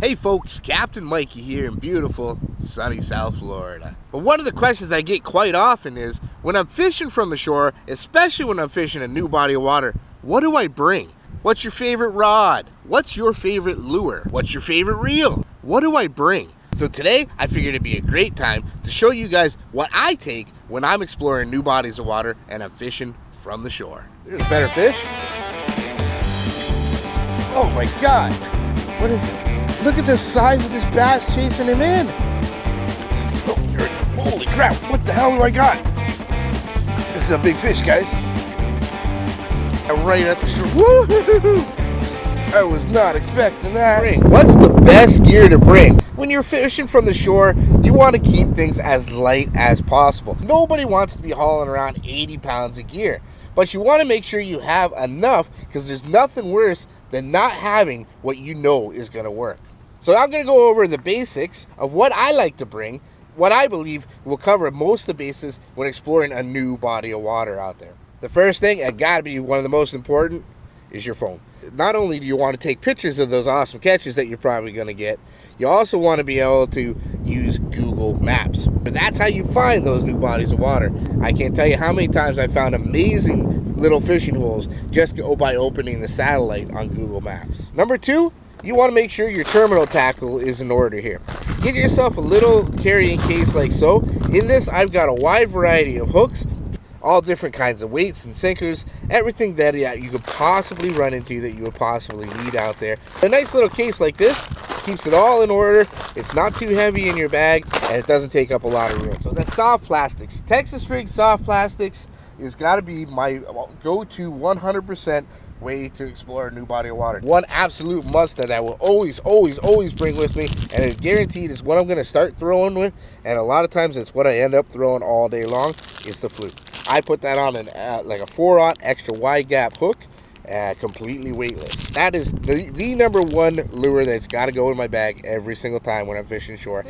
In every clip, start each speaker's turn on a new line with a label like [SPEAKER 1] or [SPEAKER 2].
[SPEAKER 1] Hey folks, Captain Mikey here in beautiful, sunny South Florida. But one of the questions I get quite often is, when I'm fishing from the shore, especially when I'm fishing a new body of water, what do I bring? What's your favorite rod? What's your favorite lure? What's your favorite reel? What do I bring? So today, I figured it'd be a great time to show you guys what I take when I'm exploring new bodies of water and I'm fishing from the shore. There's a better fish. Oh my God, what is it? Look at the size of this bass chasing him in. Oh, there it is. Holy crap, what the hell do I got? This is a big fish, guys. Right at the shore. Woo-hoo-hoo-hoo. I was not expecting that. What's the best gear to bring? When you're fishing from the shore, you want to keep things as light as possible. Nobody wants to be hauling around 80 pounds of gear. But you want to make sure you have enough, because there's nothing worse than not having what you know is going to work. So I'm going to go over the basics of what I like to bring, what I believe will cover most of the bases when exploring a new body of water out there. The first thing, and got to be one of the most important, is your phone. Not only do you want to take pictures of those awesome catches that you're probably going to get, you also want to be able to use Google Maps. But that's how you find those new bodies of water. I can't tell you how many times I found amazing little fishing holes just by opening the satellite on Google Maps. Number two, you want to make sure your terminal tackle is in order here. Get yourself a little carrying case like so. In this, I've got a wide variety of hooks, all different kinds of weights and sinkers, everything that you could possibly run into that you would possibly need out there. A nice little case like this keeps it all in order. It's not too heavy in your bag, and it doesn't take up a lot of room. So the soft plastics, Texas Rig soft plastics is got to be my go-to 100% way to explore a new body of water. One absolute must that I will always bring with me, and it's guaranteed is what I'm going to start throwing with, and a lot of times it's what I end up throwing all day long, is the fluke. I put that on an like a 4/0 extra wide gap hook, completely weightless. That is the number one lure that's got to go in my bag every single time when I'm fishing shore.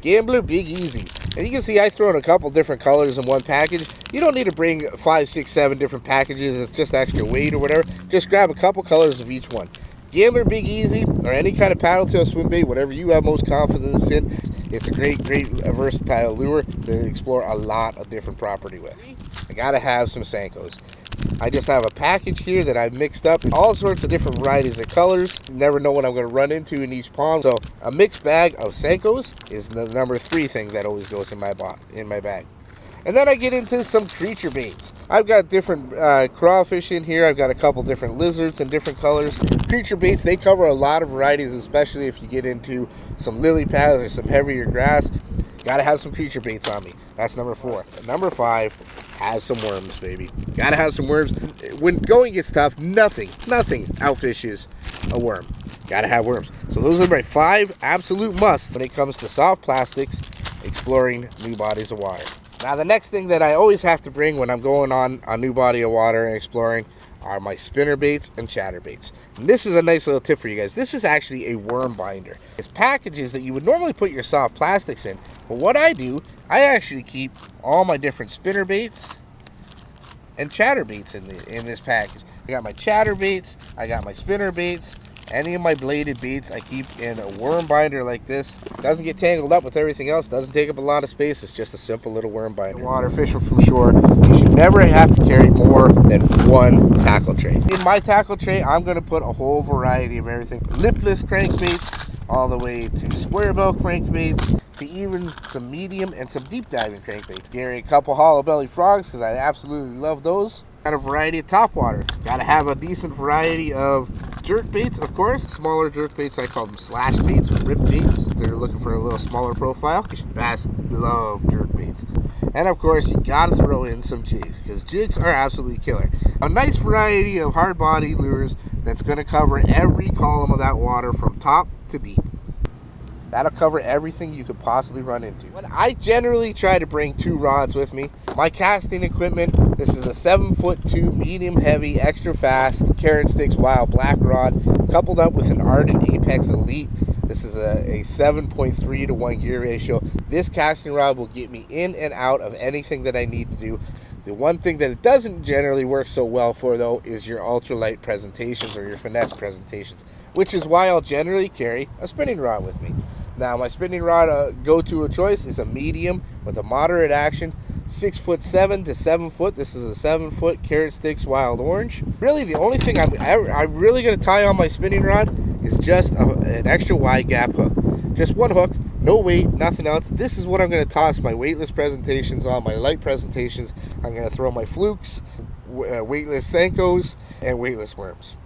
[SPEAKER 1] Gambler Big Easy. And you can see I throw in a couple different colors in one package. You don't need to bring 5, 6, 7 different packages. It's just extra weight or whatever. Just grab a couple colors of each one. Gambler Big Easy, or any kind of paddle tail swim bait, whatever you have most confidence in. It's a great versatile lure to explore a lot of different property with. I gotta have some Senkos. I just have a package here that I've mixed up in all sorts of different varieties of colors. You never know what I'm going to run into in each pond. So a mixed bag of Senkos is the number 3 thing that always goes in my bag. And then I get into some creature baits. I've got different crawfish in here. I've got a couple different lizards in different colors. Creature baits, they cover a lot of varieties, especially if you get into some lily pads or some heavier grass. Gotta have some creature baits on me. That's number 4. Number 5, have some worms, baby. Gotta have some worms. When going gets tough, nothing outfishes a worm. Gotta have worms. So those are my 5 absolute musts when it comes to soft plastics, exploring new bodies of water. Now the next thing that I always have to bring when I'm going on a new body of water and exploring are my spinner baits and chatter baits. And this is a nice little tip for you guys. This is actually a worm binder. It's packages that you would normally put your soft plastics in, but what I do, I actually keep all my different spinner baits and chatter baits in this package. I got my chatter baits, I got my spinner baits, any of my bladed baits I keep in a worm binder like this. Doesn't get tangled up with everything else, doesn't take up a lot of space. It's just a simple little worm binder. Water fishing from shore, you should never have to carry more than 1 tackle tray. In my tackle tray, I'm going to put a whole variety of everything. Lipless crankbaits, all the way to square bell crankbaits, to even some medium and some deep diving crankbaits. Carry a couple hollow belly frogs because I absolutely love those. Got a variety of topwater. Got to have a decent variety of jerk baits, of course. Smaller jerk baits, I call them slash baits or rip baits. If they're looking for a little smaller profile, bass love jerk baits. And of course, you got to throw in some jigs, because jigs are absolutely killer. A nice variety of hard body lures that's going to cover every column of that water from top to deep. That'll cover everything you could possibly run into. When I generally try to bring 2 rods with me, my casting equipment, this is a 7'2" medium heavy, extra fast Carrot Stix Wild Black rod, coupled up with an Ardent Apex Elite. This is a 7.3 to 1 gear ratio. This casting rod will get me in and out of anything that I need to do. The one thing that it doesn't generally work so well for, though, is your ultralight presentations or your finesse presentations. which is why I'll generally carry a spinning rod with me. Now, my spinning rod go-to of choice is a medium with a moderate action, 6'7" to 7 foot. This is a 7-foot Carrot Stix Wild Orange. Really, the only thing I'm really going to tie on my spinning rod is just an extra wide gap hook. Just one hook, no weight, nothing else. This is what I'm going to toss my weightless presentations on, my light presentations. I'm going to throw my flukes, weightless Senkos, and weightless worms.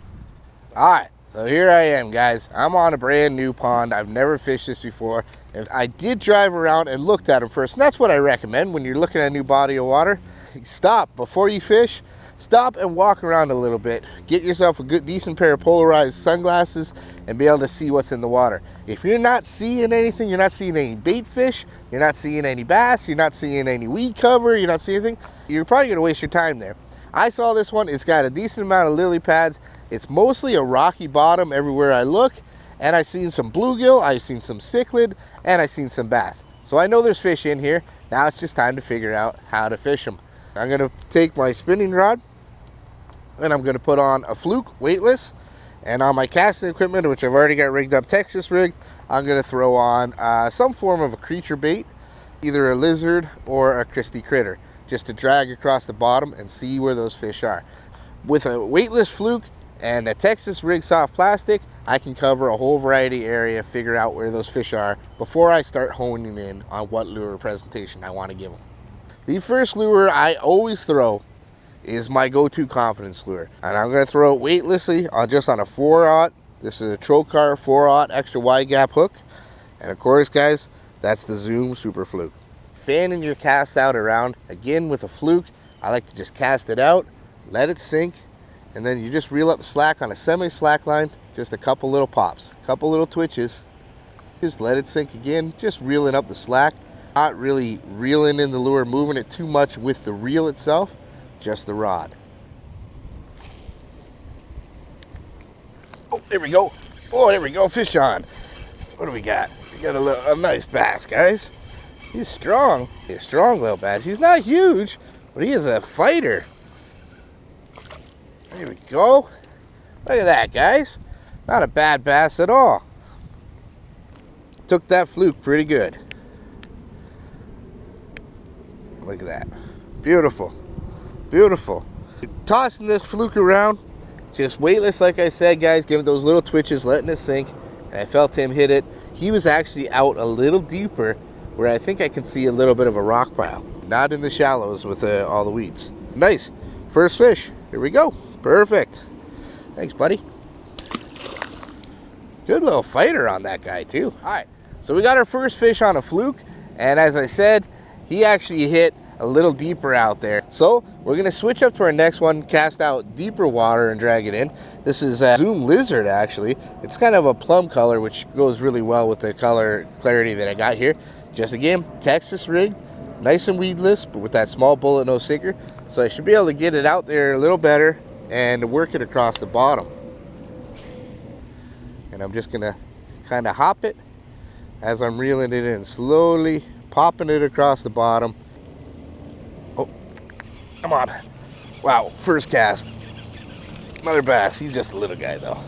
[SPEAKER 1] All right. So here I am, guys. I'm on a brand new pond. I've never fished this before. And I did drive around and looked at them first. And that's what I recommend when you're looking at a new body of water. Stop before you fish. Stop and walk around a little bit. Get yourself a good, decent pair of polarized sunglasses and be able to see what's in the water. If you're not seeing anything, you're not seeing any bait fish, you're not seeing any bass, you're not seeing any weed cover, you're not seeing anything, you're probably going to waste your time there. I saw this one. It's got a decent amount of lily pads. It's mostly a rocky bottom everywhere I look, and I've seen some bluegill, I've seen some cichlid, and I've seen some bass. So I know there's fish in here. Now it's just time to figure out how to fish them. I'm going to take my spinning rod, and I'm going to put on a fluke weightless, and on my casting equipment, which I've already got rigged up, Texas rigged, I'm going to throw on some form of a creature bait, either a lizard or a Christie critter, just to drag across the bottom and see where those fish are. With a weightless fluke and a Texas rig soft plastic, I can cover a whole variety area, figure out where those fish are before I start honing in on what lure presentation I want to give them. The first lure I always throw is my go-to confidence lure, and I'm going to throw it weightlessly just on a 4/0. This is a Trocar 4/0 extra wide gap hook, and of course, guys, that's the Zoom Super Fluke. Fanning your cast out around again with a fluke. I like to just cast it out, let it sink, and then you just reel up the slack on a semi-slack line, just a couple little pops, a couple little twitches. Just let it sink again, just reeling up the slack. Not really reeling in the lure, moving it too much with the reel itself, just the rod. Oh, there we go. Oh, there we go, fish on. What do we got? We got a nice bass, guys. He's strong. He's a strong little bass. He's not huge, but he is a fighter. There we go. Look at that, guys. Not a bad bass at all. Took that fluke pretty good. Look at that. Beautiful. Beautiful. Tossing this fluke around. Just weightless, like I said, guys. Giving those little twitches, letting it sink. And I felt him hit it. He was actually out a little deeper where I think I can see a little bit of a rock pile. Not in the shallows with all the weeds. Nice. First fish. Here we go. Perfect. Thanks, buddy. Good little fighter on that guy, too. All right, so we got our first fish on a fluke, and as I said, he actually hit a little deeper out there. So we're going to switch up to our next one, cast out deeper water and drag it in. This is a Zoom Lizard, actually. It's kind of a plum color, which goes really well with the color clarity that I got here. Just again, Texas rigged, nice and weedless, but with that small bullet nose sinker. So I should be able to get it out there a little better and work it across the bottom. And I'm just gonna kind of hop it as I'm reeling it in, slowly popping it across the bottom. Oh, come on. Wow, first cast. Another bass. He's just a little guy though.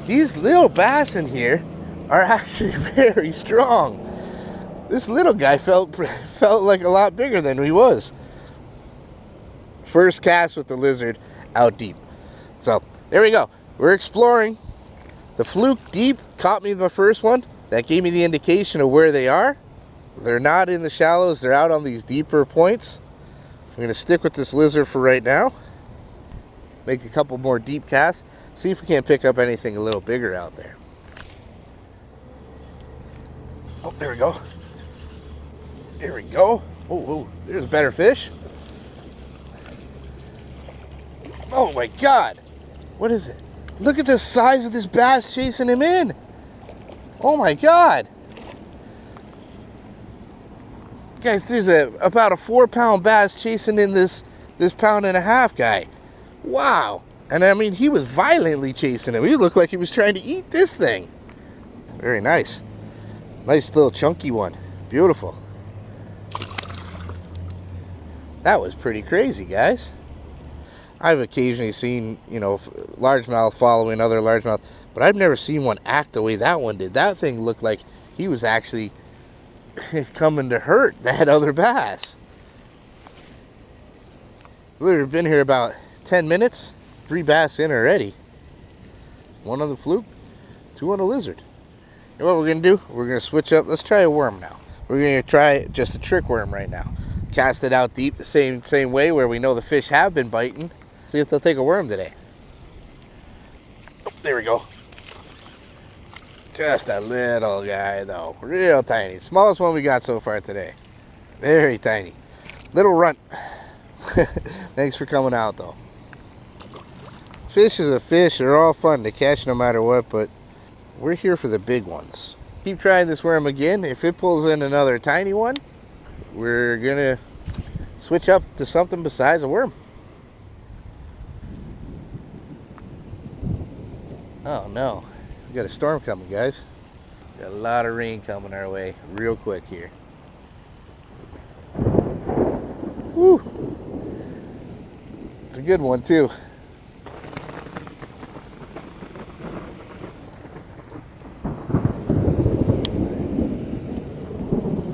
[SPEAKER 1] These little bass in here are actually very strong. This little guy felt like a lot bigger than he was. First cast with the lizard out deep. So there we go. We're exploring. The fluke deep caught me the first one. That gave me the indication of where they are. They're not in the shallows. They're out on these deeper points. I'm going to stick with this lizard for right now. Make a couple more deep casts. See if we can't pick up anything a little bigger out there. Oh, there we go. There we go. Oh, there's a better fish. Oh my God. What is it? Look at the size of this bass chasing him in. Oh my God. Guys, there's about a 4-pound bass chasing in this 1.5-pound guy. Wow. And I mean, he was violently chasing him. He looked like he was trying to eat this thing. Very nice. Nice little chunky one. Beautiful. That was pretty crazy, guys. I've occasionally seen, you know, largemouth following other largemouth, but I've never seen one act the way that one did. That thing looked like he was actually coming to hurt that other bass. We've been here about 10 minutes, 3 bass in already. 1 on the fluke, 2 on the lizard. And what we're going to do, we're going to switch up. Let's try a worm now. We're going to try just a trick worm right now. Cast it out deep the same way where we know the fish have been biting. See if they'll take a worm today. Oh, there we go. Just a little guy though, real tiny. Smallest one we got so far today. Very tiny. Little runt. Thanks for coming out though. Fish is a fish. They're all fun to catch no matter what, but we're here for the big ones. Keep trying this worm again. If it pulls in another tiny one, we're gonna switch up to something besides a worm. Oh no, we got a storm coming, guys. Got a lot of rain coming our way real quick here. Woo! It's a good one too.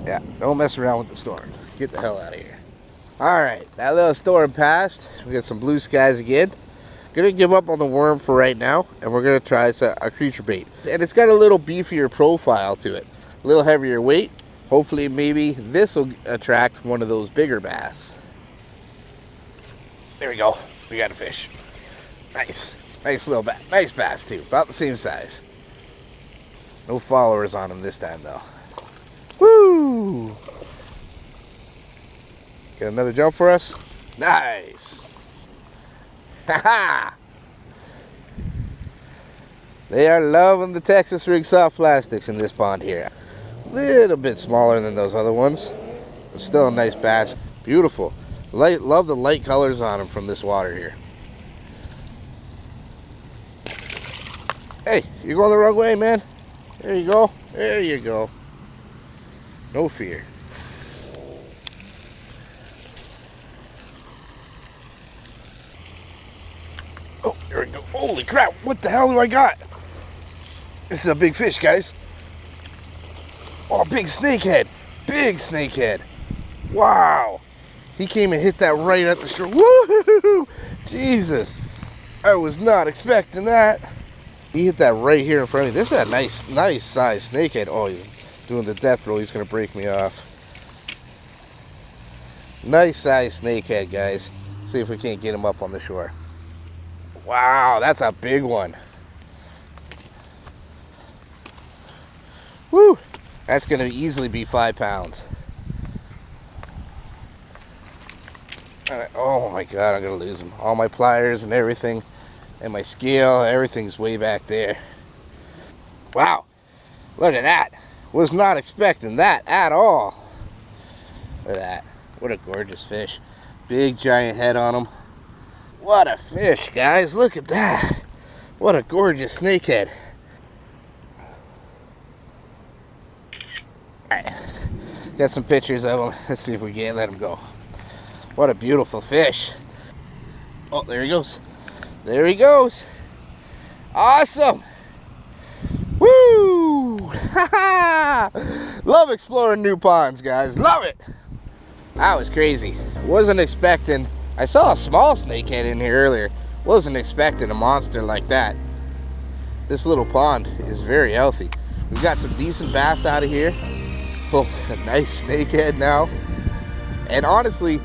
[SPEAKER 1] Yeah, don't mess around with the storm. Get the hell out of here. All right, that little storm passed. We got some blue skies again. Gonna give up on the worm for right now, and we're gonna try a creature bait. And it's got a little beefier profile to it, a little heavier weight. Hopefully, maybe this will attract one of those bigger bass. There we go. We got a fish. Nice, nice little bass. Nice bass too, about the same size. No followers on him this time though. Woo! Get another jump for us. Nice. Ha! They are loving the Texas rig soft plastics in this pond here. A little bit smaller than those other ones, but still a nice bass. Beautiful. Love the light colors on them from this water here. Hey, you're going the wrong way, man. There you go. There you go. No fear. Oh, there we go. Holy crap, what the hell do I got? This is a big fish, guys. Oh, big snakehead. Big snakehead. Wow. He came and hit that right at the shore. Woo! Jesus. I was not expecting that. He hit that right here in front of me. This is a nice size snakehead. Oh, he's doing the death roll. He's going to break me off. Nice size snakehead, guys. Let's see if we can't get him up on the shore. Wow, that's a big one. Woo! That's going to easily be 5 pounds. Oh my God, I'm going to lose them. All my pliers and everything, and my scale, everything's way back there. Wow, look at that. Was not expecting that at all. Look at that. What a gorgeous fish. Big giant head on him. What a fish, guys. Look at that. What a gorgeous snakehead. Alright, got some pictures of him. Let's see if we can't let him go. What a beautiful fish. Oh, there he goes. There he goes. Awesome. Woo! Love exploring new ponds, guys. Love it. That was crazy. Wasn't expecting. I saw a small snakehead in here earlier. Wasn't expecting a monster like that. This little pond is very healthy. We've got some decent bass out of here. Pulled a nice snakehead now. And honestly,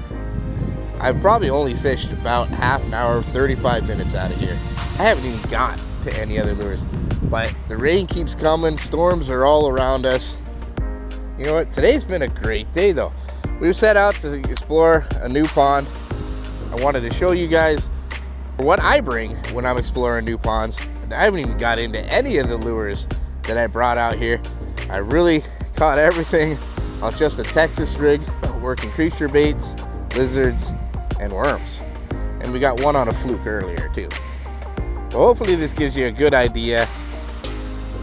[SPEAKER 1] I've probably only fished about half an hour, 35 minutes out of here. I haven't even got to any other lures. But the rain keeps coming. Storms are all around us. You know what? Today's been a great day though. We've set out to explore a new pond. I wanted to show you guys what I bring when I'm exploring new ponds. I haven't even got into any of the lures that I brought out here. I really caught everything on just a Texas rig, working creature baits, lizards, and worms. And we got one on a fluke earlier too. So hopefully this gives you a good idea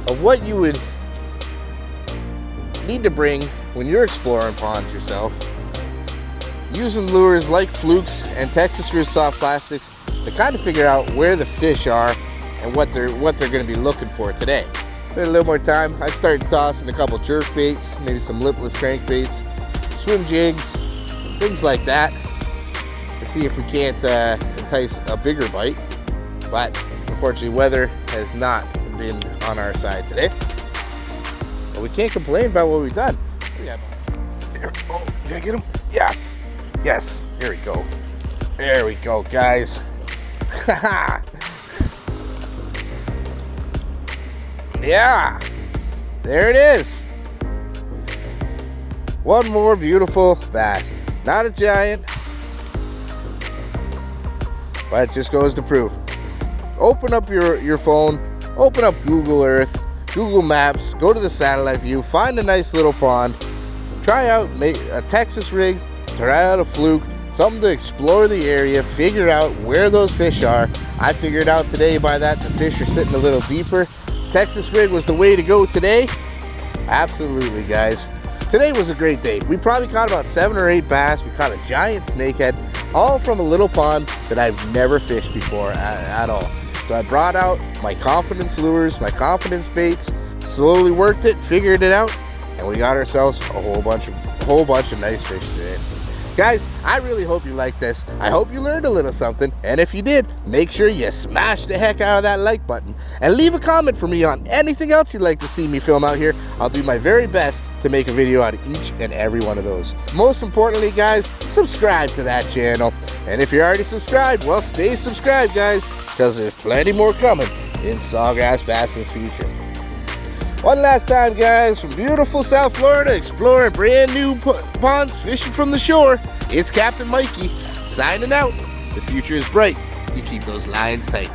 [SPEAKER 1] of what you would need to bring when you're exploring ponds yourself. using lures like flukes and Texas Reel soft plastics to kind of figure out where the fish are and what they're going to be looking for today. With a little more time, I'd start tossing a couple jerk baits, maybe some lipless crankbaits, swim jigs, things like that, to see if we can't entice a bigger bite. But unfortunately, weather has not been on our side today. But we can't complain about what we've done. Here, oh, did I get him? Yes. Yes. Here we go. There we go, guys. Yeah. There it is. One more beautiful bass. Not a giant, but it just goes to prove. Open up your phone, open up Google Earth, Google Maps, go to the satellite view, find a nice little pond, try out a Texas rig, try out a fluke, something to explore the area, figure out where those fish are. I figured out today by that the fish are sitting a little deeper. Texas rig was the way to go today. Absolutely, guys. Today was a great day. We probably caught about 7 or 8 bass. We caught a giant snakehead, all from a little pond that I've never fished before at all. So I brought out my confidence lures, my confidence baits, slowly worked it, figured it out, and we got ourselves a whole bunch of nice fish today. Guys, I really hope you liked this. I hope you learned a little something, and if you did, make sure you smash the heck out of that like button and leave a comment for me on anything else you'd like to see me film out here. I'll do my very best to make a video out of each and every one of those. Most importantly, guys, subscribe to that channel. And if you're already subscribed, well, stay subscribed, guys, because there's plenty more coming in Sawgrass Bass's future. One last time, guys, from beautiful South Florida, exploring brand new ponds, fishing from the shore, it's Captain Mikey, signing out. The future is bright. You keep those lines tight.